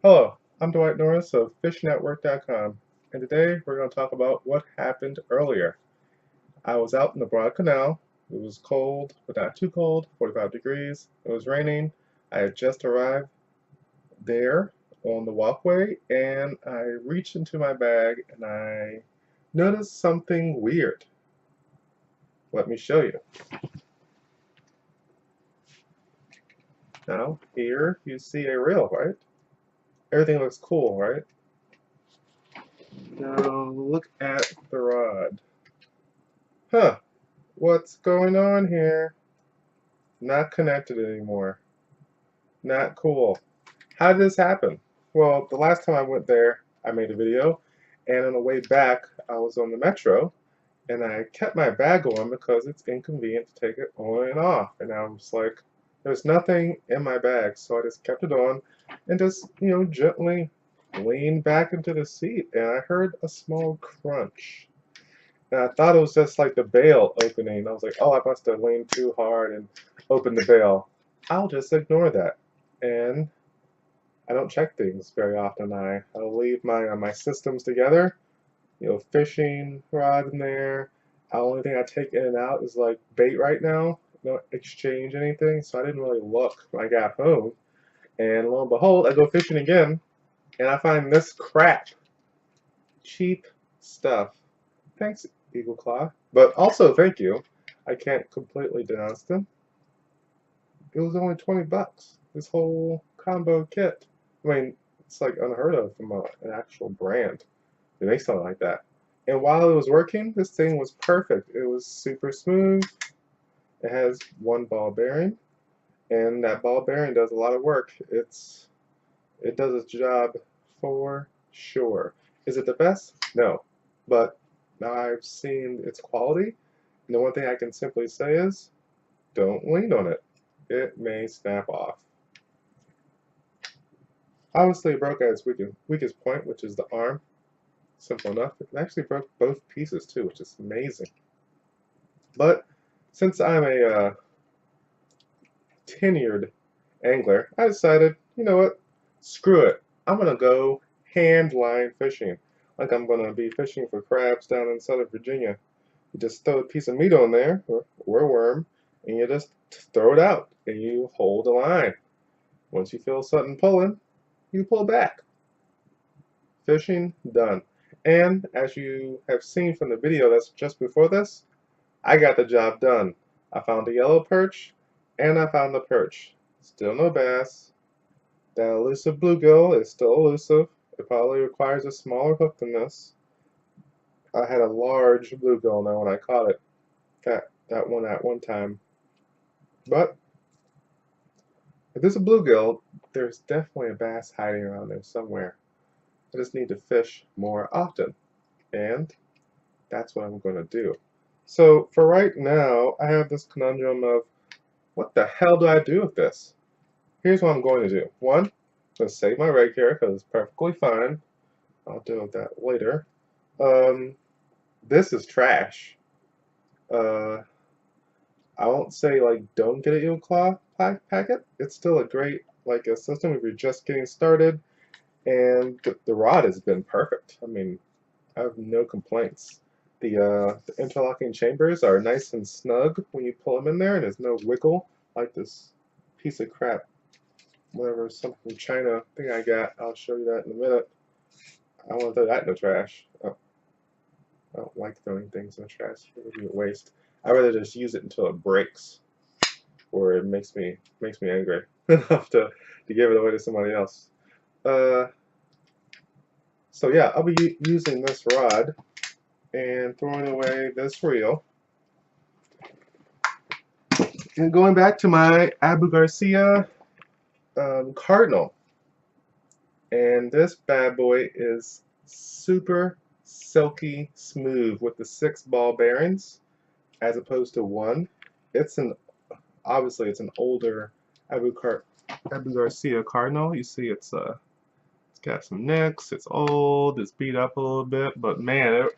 Hello, I'm Dwight Norris of FishNetwork.com, and today we're going to talk about what happened earlier. I was out in the Broad Canal. It was cold, but not too cold, 45 degrees. It was raining. I had just arrived there on the walkway, and I reached into my bag and I noticed something weird. Let me show you. Now, here you see a reel, right? Everything looks cool, right? Now, look at the rod. Huh. What's going on here? Not connected anymore. Not cool. How did this happen? Well, the last time I went there, I made a video, and on the way back, I was on the metro, and I kept my bag on because it's inconvenient to take it on and off. And I was like, there's nothing in my bag, so I just kept it on and just, gently leaned back into the seat, and I heard a small crunch. And I thought it was just like the bail opening. I was like, oh, I must have leaned too hard and opened the bail. I'll just ignore that. And I don't check things very often. I'll leave my systems together. Fishing rod in there. The only thing I take in and out is like bait right now. Don't exchange anything, so I didn't really look when I got home. And lo and behold, I go fishing again, and I find this crap. Cheap stuff. Thanks, Eagle Claw. But also, thank you. I can't completely denounce them. It was only 20 bucks. This whole combo kit. I mean, it's like unheard of from an actual brand. They make something like that. And while it was working, this thing was perfect. It was super smooth. It has one ball bearing, and that ball bearing does a lot of work. It does its job for sure. Is it the best? No. But now I've seen its quality, and the one thing I can simply say is, don't lean on it. It may snap off. Obviously it broke at its weakest point, which is the arm. Simple enough. It actually broke both pieces too, which is amazing. But since I'm a tenured angler, I decided, you know what? Screw it. I'm going to go hand line fishing. Like I'm going to be fishing for crabs down in Southern Virginia. You just throw a piece of meat on there, or a worm, and you just throw it out, and you hold the line. Once you feel something pulling, you pull back. Fishing done. And as you have seen from the video that's just before this, I got the job done. I found the yellow perch, and I found the perch. Still no bass. That elusive bluegill is still elusive. It probably requires a smaller hook than this. I had a large bluegill now when I caught it. That one at one time. But if there's a bluegill, there's definitely a bass hiding around there somewhere. I just need to fish more often. And that's what I'm going to do. So for right now, I have this conundrum of what the hell do I do with this? Here's what I'm going to do. One, I'm going to save my red hair because it's perfectly fine. I'll deal with that later. This is trash. Uh, I won't say like don't get a Eagle Claw packet. It's still a great like a system if you're just getting started, and the rod has been perfect. I mean, I have no complaints. The interlocking chambers are nice and snug when you pull them in there, and there's no wiggle like this piece of crap. Whatever, something from China thing I got. I'll show you that in a minute. I want to throw that in the trash. Oh, I don't like throwing things in the trash. It would be a waste. I'd rather just use it until it breaks, or it makes me angry enough to give it away to somebody else. So yeah, I'll be using this rod and throwing away this reel. And going back to my Abu Garcia Cardinal. And this bad boy is super silky smooth with the 6 ball bearings as opposed to 1. Obviously it's an older Abu Garcia Cardinal. You see it's got some nicks, it's old, it's beat up a little bit, but man,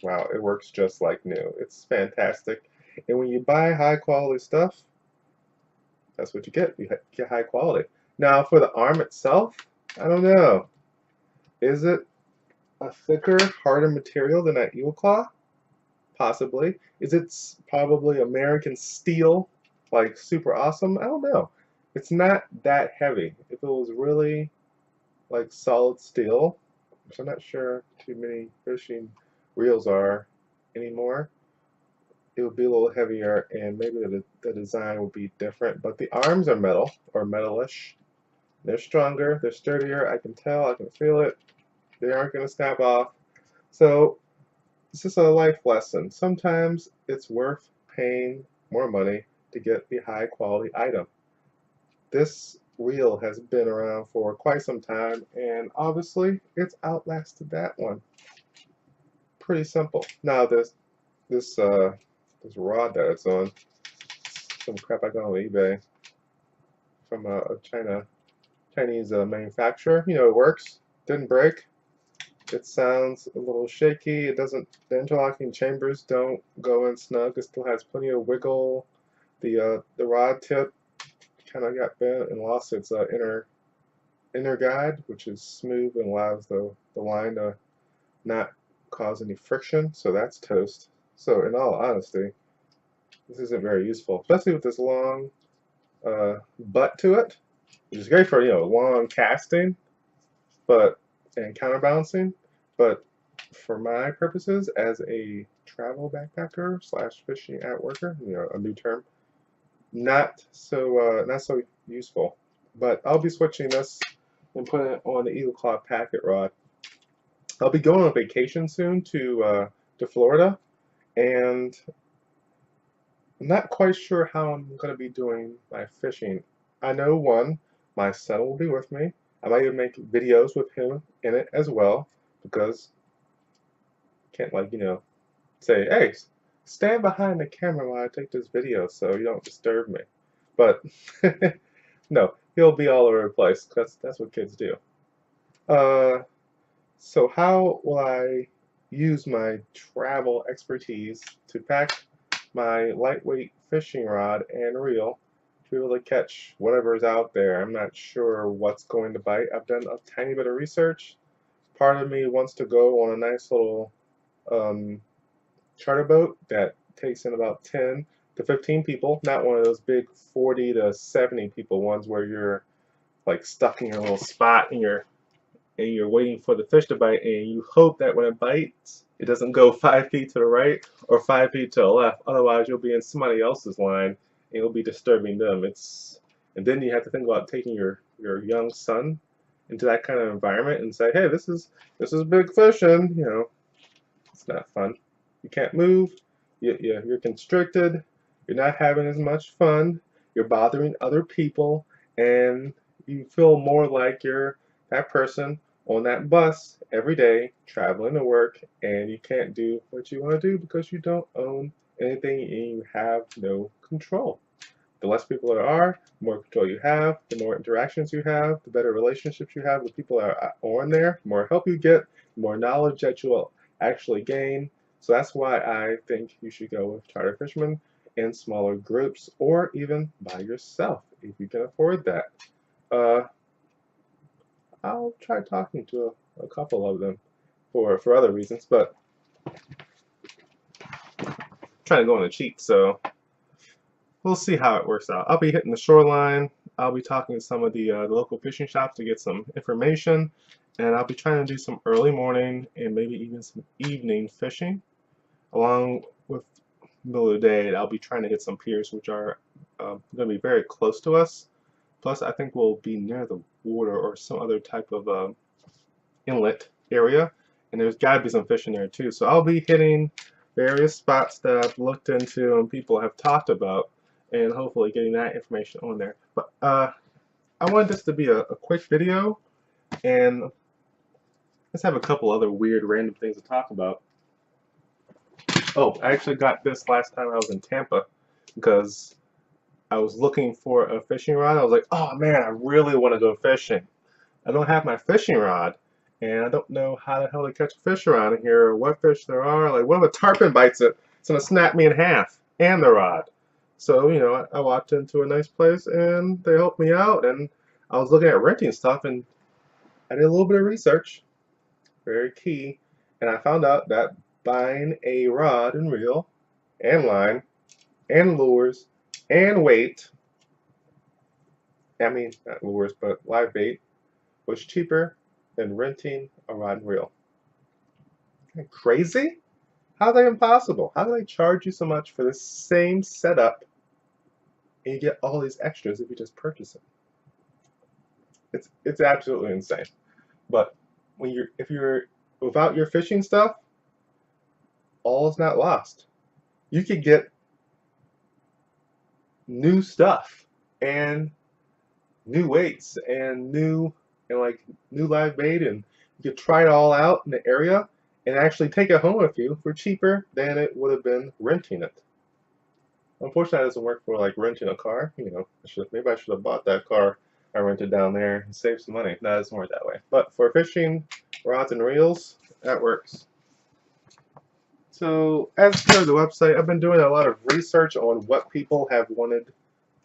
wow, it works just like new. It's fantastic. And when you buy high quality stuff, that's what you get. You get high quality. Now for the arm itself, I don't know. Is it a thicker, harder material than that eel claw? Possibly. Is it probably American steel, like super awesome? I don't know. It's not that heavy. If it was really like solid steel, which I'm not sure too many fishing reels are anymore, it would be a little heavier and maybe the design would be different. But the arms are metal or metalish. They're stronger, they're sturdier. I can tell, I can feel it. They aren't going to snap off. So this is a life lesson. Sometimes it's worth paying more money to get the high quality item. This reel has been around for quite some time, and obviously it's outlasted that one. Pretty simple. Now this rod that it's on, some crap I got on eBay from a Chinese manufacturer. You know, it works. Didn't break. It sounds a little shaky. It doesn't. The interlocking chambers don't go in snug. It still has plenty of wiggle. The rod tip kind of got bent and lost its inner guide, which is smooth and allows the line to not cause any friction. So that's toast. So in all honesty, this isn't very useful, especially with this long butt to it, which is great for long casting, and counterbalancing. But for my purposes as a travel backpacker slash fishing at worker, a new term, not so useful. But I'll be switching this and putting it on the Eagle Claw packet rod. I'll be going on vacation soon to Florida, and I'm not quite sure how I'm going to be doing my fishing. I know my son will be with me. I might even make videos with him in it as well, because I can't say, hey, stand behind the camera while I take this video so you don't disturb me. But no, he'll be all over the place. That's what kids do. So how will I use my travel expertise to pack my lightweight fishing rod and reel to be able to catch whatever is out there? I'm not sure what's going to bite. I've done a tiny bit of research. Part of me wants to go on a nice little charter boat that takes in about 10 to 15 people, not one of those big 40 to 70 people ones where you're like stuck in your little spot and you're waiting for the fish to bite, and you hope that when it bites, it doesn't go 5 feet to the right or 5 feet to the left. Otherwise, you'll be in somebody else's line and you'll be disturbing them. And then you have to think about taking your young son into that kind of environment and say, hey, this is big fishing. It's not fun. You can't move. You're constricted. You're not having as much fun. You're bothering other people, and you feel more like you're that person on that bus every day traveling to work, and you can't do what you want to do because you don't own anything and you have no control. The less people there are, the more control you have, the more interactions you have, the better relationships you have with people that are on there, the more help you get, the more knowledge that you will actually gain. So that's why I think you should go with charter fishermen in smaller groups, or even by yourself if you can afford that. I'll try talking to a couple of them for other reasons, but I'm trying to go on a cheat, so we'll see how it works out. I'll be hitting the shoreline. I'll be talking to some of the local fishing shops to get some information, and I'll be trying to do some early morning and maybe even some evening fishing. Along with middle of the day, I'll be trying to hit some piers which are going to be very close to us. Plus, I think we'll be near the water or some other type of inlet area, and there's got to be some fish in there too. So I'll be hitting various spots that I've looked into and people have talked about, and hopefully getting that information on there. But I wanted this to be a quick video, and let's have a couple other weird random things to talk about. Oh, I actually got this last time I was in Tampa because I was looking for a fishing rod. I was like, oh man, I really want to go fishing. I don't have my fishing rod, and I don't know how the hell to catch a fish around here, or what fish there are. Like, what if a tarpon bites it? It's going to snap me in half, and the rod. So, I walked into a nice place, and they helped me out, and I was looking at renting stuff, and I did a little bit of research, very key, and I found out that buying a rod and reel and line and lures and weight, I mean, not lures, but live bait, was cheaper than renting a rod and reel. Isn't that crazy? How's that impossible? How do they charge you so much for the same setup and you get all these extras if you just purchase it? It's absolutely insane. But if you're without your fishing stuff, all is not lost. You could get new stuff and new weights and new live bait, and you could try it all out in the area and actually take it home with you for cheaper than it would have been renting it. Unfortunately, that doesn't work for like renting a car. You know, maybe I should have bought that car I rented down there and saved some money. No, it doesn't work that way. But for fishing rods and reels, that works. So as per the website, I've been doing a lot of research on what people have wanted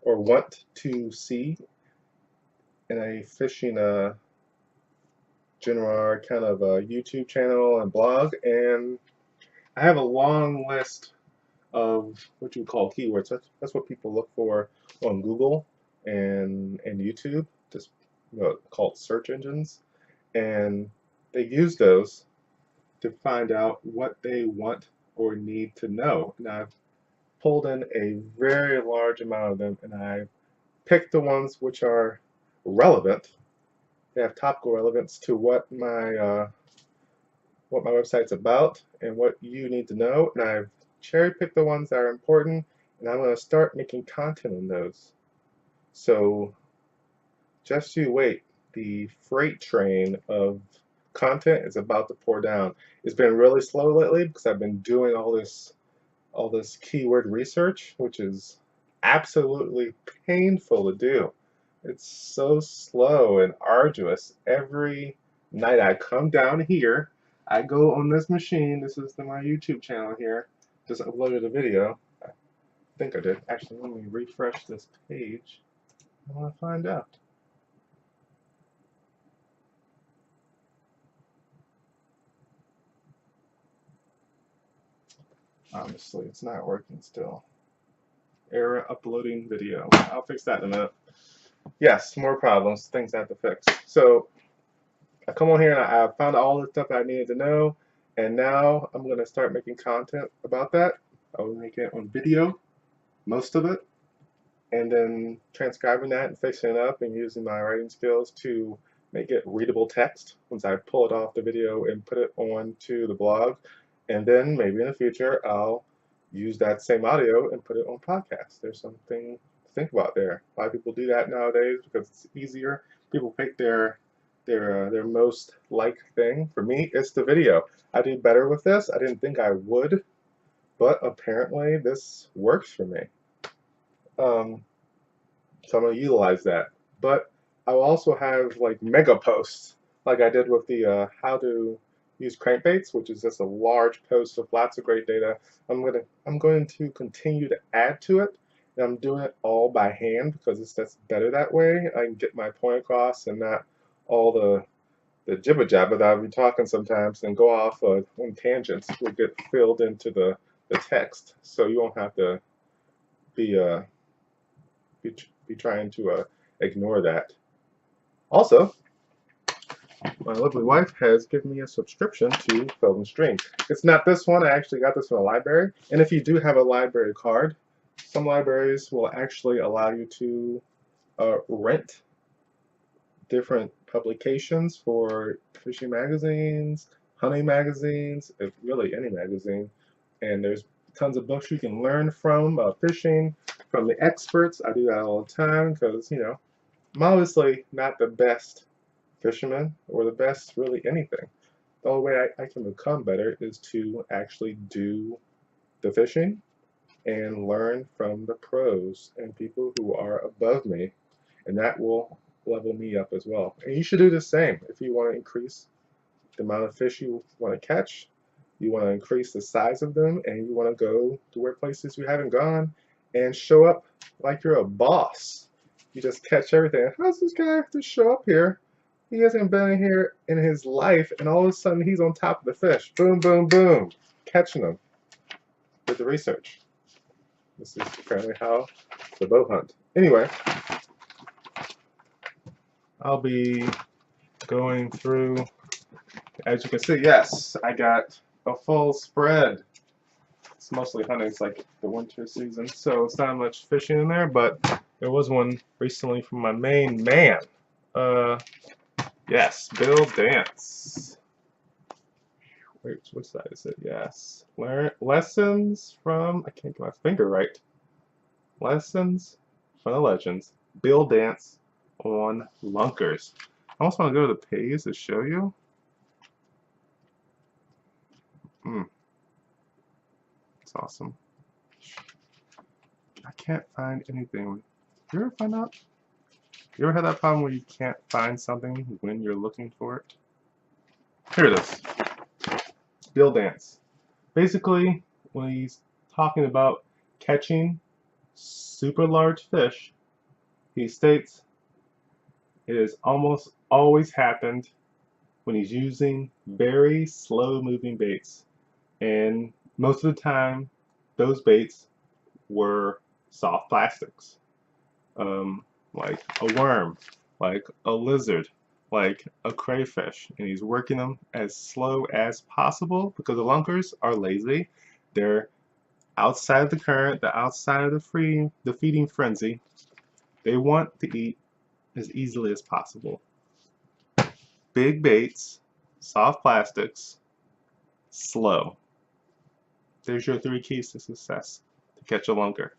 or want to see in a fishing general kind of a YouTube channel and blog, and I have a long list of what you call keywords. That's what people look for on Google and YouTube, just called search engines, and they use those to find out what they want or need to know. And I've pulled in a very large amount of them, and I picked the ones which are relevant. They have topical relevance to what my website's about and what you need to know. And I've cherry-picked the ones that are important, and I'm going to start making content on those. So just you wait. The freight train of content is about to pour down. It's been really slow lately because I've been doing all this keyword research, which is absolutely painful to do. It's so slow and arduous. Every night I come down here, I go on this machine. This is my YouTube channel here. Just uploaded a video. I think I did. Actually, let me refresh this page. I want to find out. Obviously, it's not working still. Error uploading video. I'll fix that in a minute. Yes, more problems, things I have to fix. So I come on here and I found all the stuff I needed to know, and now I'm going to start making content about that. I will make it on video, most of it, and then transcribing that and fixing it up and using my writing skills to make it readable text once I pull it off the video and put it onto the blog. And then maybe in the future I'll use that same audio and put it on podcast. There's something to think about there. A lot of people do that nowadays because it's easier. People pick their most liked thing. For me, it's the video. I do better with this. I didn't think I would, but apparently this works for me. So I'm going to utilize that. But I'll also have like mega posts, like I did with the how to use crankbaits, which is just a large post with lots of great data. I'm going to continue to add to it, and I'm doing it all by hand because it's just better that way. I can get my point across and not all the jibber jabber that I'll be talking sometimes and go off on tangents will get filled into the text, so you won't have to be trying to ignore that. Also, my lovely wife has given me a subscription to Film Stream. It's not this one. I actually got this from a library. And if you do have a library card, some libraries will actually allow you to rent different publications for fishing magazines, hunting magazines, really any magazine. And there's tons of books you can learn from fishing, from the experts. I do that all the time because, you know, I'm obviously not the best fisherman or the best really anything. The only way I can become better is to actually do the fishing and learn from the pros and people who are above me, and that will level me up as well. And you should do the same if you want to increase the amount of fish you want to catch, you want to increase the size of them, and you want to go to where places you haven't gone and show up like you're a boss. You just catch everything. How's this guy have to show up here He hasn't been in here in his life, and all of a sudden he's on top of the fish. Boom, boom, boom. Catching them with the research. This is apparently how the boat hunt. Anyway, I'll be going through, as you can see, yes, I got a full spread. It's mostly hunting, it's like the winter season, so it's not much fishing in there, but there was one recently from my main man. Yes, Bill Dance. Wait, which side is it? Yes. Lessons from, I can't get my finger right. Lessons from the Legends. Bill Dance on lunkers. I also want to go to the page to show you. It's awesome. I can't find anything. You ever find out? You ever had that problem where you can't find something when you're looking for it? Here it is. Bill Dance. Basically, when he's talking about catching super large fish, he states it has almost always happened when he's using very slow moving baits. And most of the time, those baits were soft plastics. Like a worm, like a lizard, like a crayfish, and he's working them as slow as possible because the lunkers are lazy. They're outside of the current, they're outside of the feeding frenzy. They want to eat as easily as possible. Big baits, soft plastics, slow. There's your 3 keys to success to catch a lunker.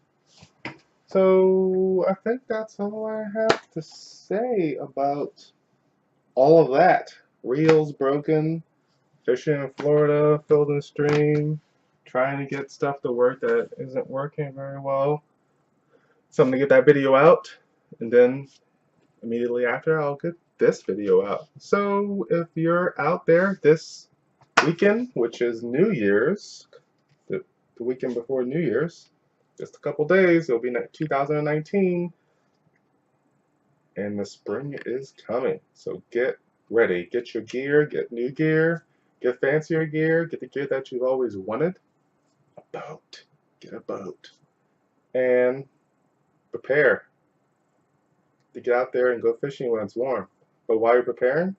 So I think that's all I have to say about all of that. Reels broken, fishing in Florida, filled in stream, trying to get stuff to work that isn't working very well. Something to get that video out, and then immediately after I'll get this video out. So if you're out there this weekend, which is New Year's, the weekend before New Year's, just a couple days, it'll be 2019, and the spring is coming. So get ready, get your gear, get new gear, get fancier gear, get the gear that you've always wanted. A boat, get a boat, and prepare to get out there and go fishing when it's warm. But while you're preparing,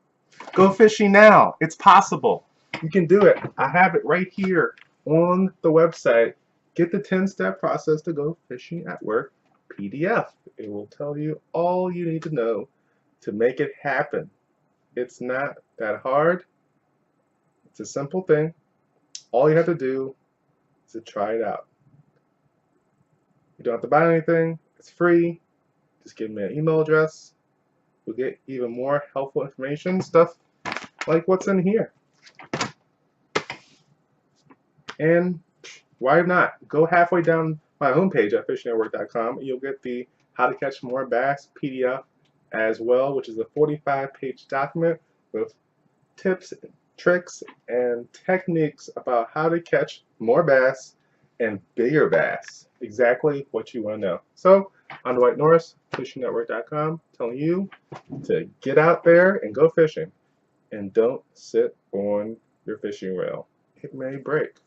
go fishing now. It's possible. You can do it. I have it right here on the website. Get the 10-step process to go fishing at work PDF. It will tell you all you need to know to make it happen. It's not that hard. It's a simple thing. All you have to do is to try it out. You don't have to buy anything. It's free. Just give me an email address. You'll get even more helpful information, stuff like what's in here. And why not? Go halfway down my homepage at fishingnetwork.com and you'll get the How to Catch More Bass PDF as well, which is a 45-page document with tips, tricks, and techniques about how to catch more bass and bigger bass. Exactly what you want to know. So, I'm Dwight Norris, fishingnetwork.com, telling you to get out there and go fishing. And don't sit on your fishing reel. It may break.